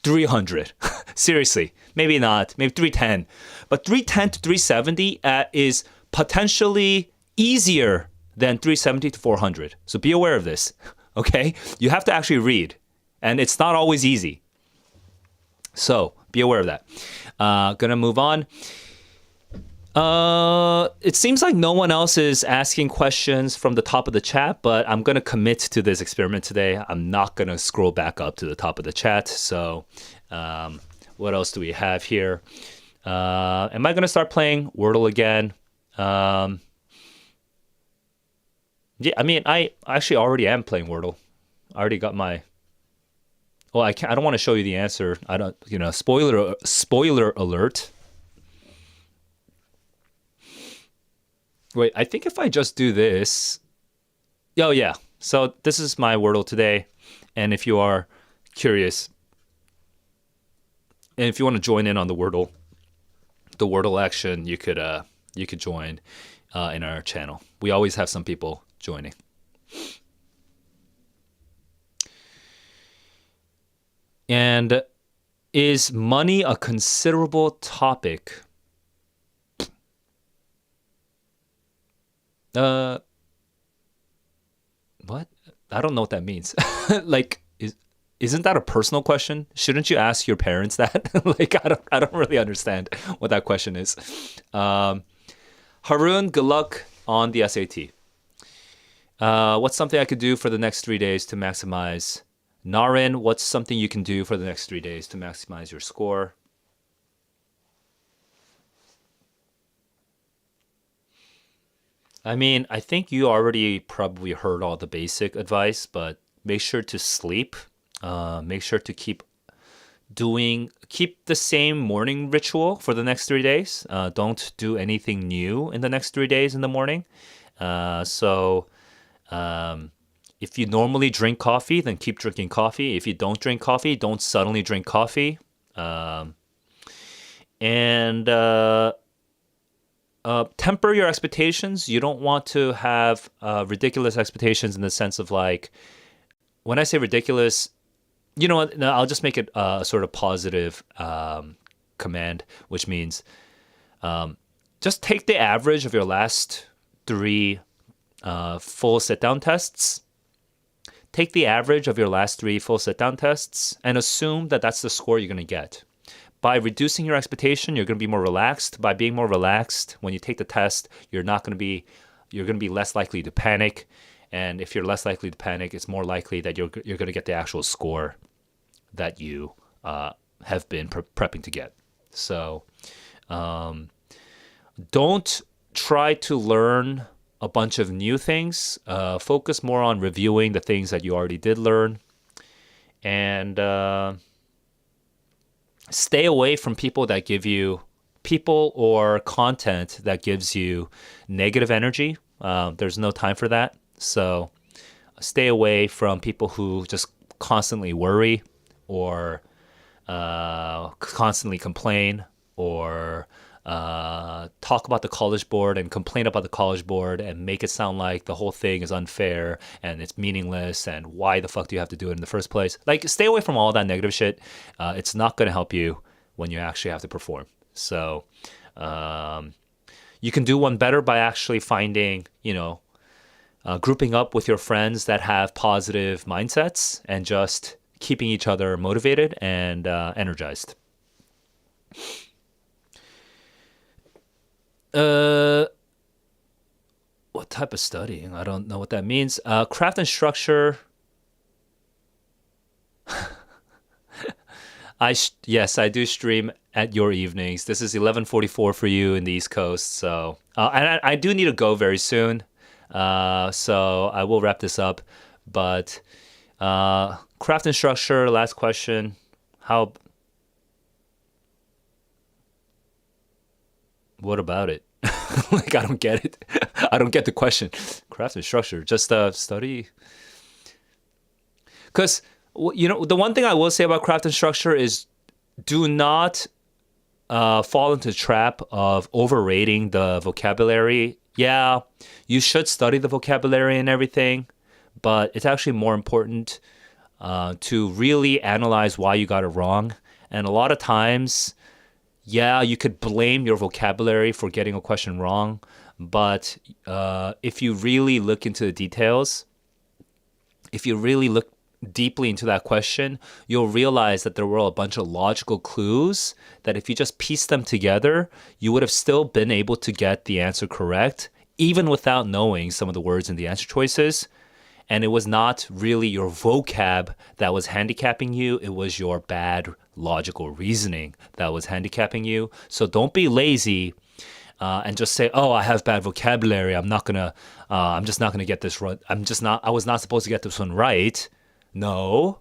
300. Seriously, maybe not. Maybe 310. But 310 to 370 is potentially easier than 370 to 400. So be aware of this, okay? You have to actually read, and it's not always easy. So be aware of that. Gonna move on. It seems like no one else is asking questions from the top of the chat, but I'm going to commit to this experiment today. I'm not going to scroll back up to the top of the chat. So what else do we have here? Am I going to start playing Wordle again? Yeah, I mean, I actually already am playing Wordle. I already got my... Well, I don't want to show you the answer. I don't, spoiler alert. Wait, I think if I just do this... Oh, yeah. So this is my Wordle today. And if you are curious, and if you want to join in on the Wordle action, you could join in our channel. We always have some people joining. And is money a considerable topic? What? I don't know what that means. Like, isn't that a personal question? Shouldn't you ask your parents that? Like, I don't really understand what that question is. Haroon, good luck on the SAT. What's something I could do for the next 3 days to maximize? Narin, what's something you can do for the next 3 days to maximize your score? I mean, I think you already probably heard all the basic advice, but make sure to sleep. Make sure to keep the same morning ritual for the next 3 days. Don't do anything new in the next 3 days in the morning. If you normally drink coffee, then keep drinking coffee. If you don't drink coffee, don't suddenly drink coffee. Temper your expectations. You don't want to have ridiculous expectations in the sense of like, when I say ridiculous, you know what? No, I'll just make it a sort of positive command, which means just take the average of your last 3 full sit-down tests. Take the average of your last 3 full sit-down tests and assume that that's the score you're going to get. By reducing your expectation, you're going to be more relaxed. By being more relaxed, when you take the test, you're going to be less likely to panic. And if you're less likely to panic, it's more likely that you're going to get the actual score that you have been prepping to get. So don't try to learn a bunch of new things. Focus more on reviewing the things that you already did learn. And stay away from people or content that gives you negative energy. There's no time for that. So stay away from people who just constantly worry or constantly complain or talk about the College Board and complain about the College Board and make it sound like the whole thing is unfair and it's meaningless and why the fuck do you have to do it in the first place? Like, stay away from all that negative shit. It's not going to help you when you actually have to perform. So you can do one better by actually finding, grouping up with your friends that have positive mindsets and just keeping each other motivated and energized. What type of studying? I don't know what that means. Craft and structure. Yes, I do stream at your evenings. This is 11:44 for you in the East Coast. So, and I do need to go very soon. So I will wrap this up. But craft and structure. Last question. What about it? Like, I don't get it. I don't get the question. Craft and structure, just study. Because, the one thing I will say about craft and structure is do not fall into the trap of overrating the vocabulary. Yeah, you should study the vocabulary and everything, but it's actually more important to really analyze why you got it wrong And a lot of times, yeah, you could blame your vocabulary for getting a question wrong. But if you really look into the details, if you really look deeply into that question, you'll realize that there were a bunch of logical clues that if you just piece them together, you would have still been able to get the answer correct, even without knowing some of the words in the answer choices. And it was not really your vocab that was handicapping you, it was your bad logical reasoning that was handicapping you. So don't be lazy and just say, "Oh, I have bad vocabulary. I'm just not gonna get this right. I was not supposed to get this one right." No,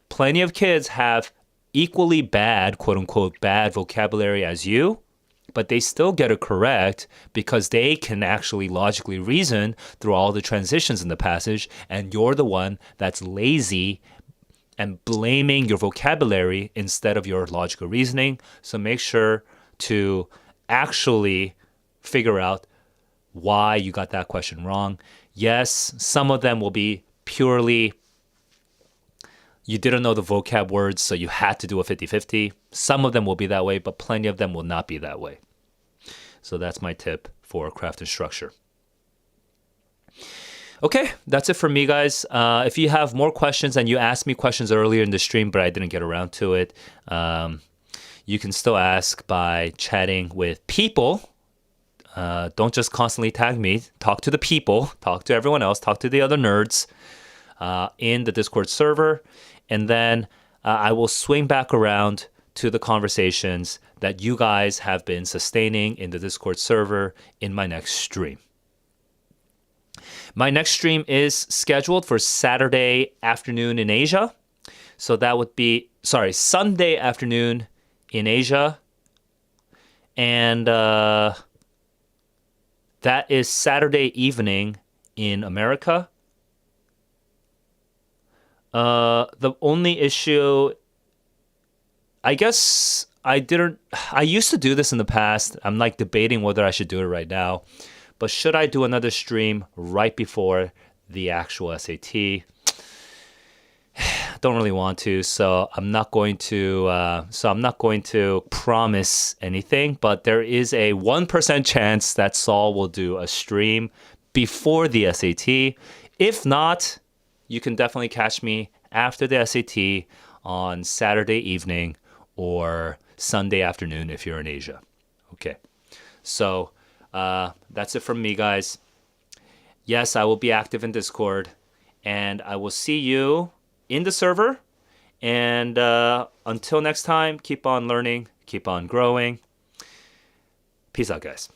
plenty of kids have equally bad, quote unquote, bad vocabulary as you, but they still get it correct because they can actually logically reason through all the transitions in the passage, and you're the one that's lazy and blaming your vocabulary instead of your logical reasoning. So make sure to actually figure out why you got that question wrong. Yes, some of them will be purely you didn't know the vocab words, so you had to do a 50-50. Some of them will be that way, but plenty of them will not be that way. So that's my tip for craft and structure. Okay, that's it for me, guys. If you have more questions, and you asked me questions earlier in the stream, but I didn't get around to it, you can still ask by chatting with people. Don't just constantly tag me. Talk to the people. Talk to everyone else. Talk to the other nerds in the Discord server. And then I will swing back around to the conversations that you guys have been sustaining in the Discord server in my next stream. My next stream is scheduled for Saturday afternoon in Asia. So that would be, Sunday afternoon in Asia. And that is Saturday evening in America. The only issue, I guess I used to do this in the past. I'm like debating whether I should do it right now. But should I do another stream right before the actual SAT? Don't really want to, so I'm not going to promise anything, but there is a 1% chance that Saul will do a stream before the SAT. If not, you can definitely catch me after the SAT on Saturday evening or Sunday afternoon if you're in Asia. Okay, so that's it from me, guys. Yes, I will be active in Discord, and I will see you in the server. And until next time, keep on learning, keep on growing. Peace out, guys.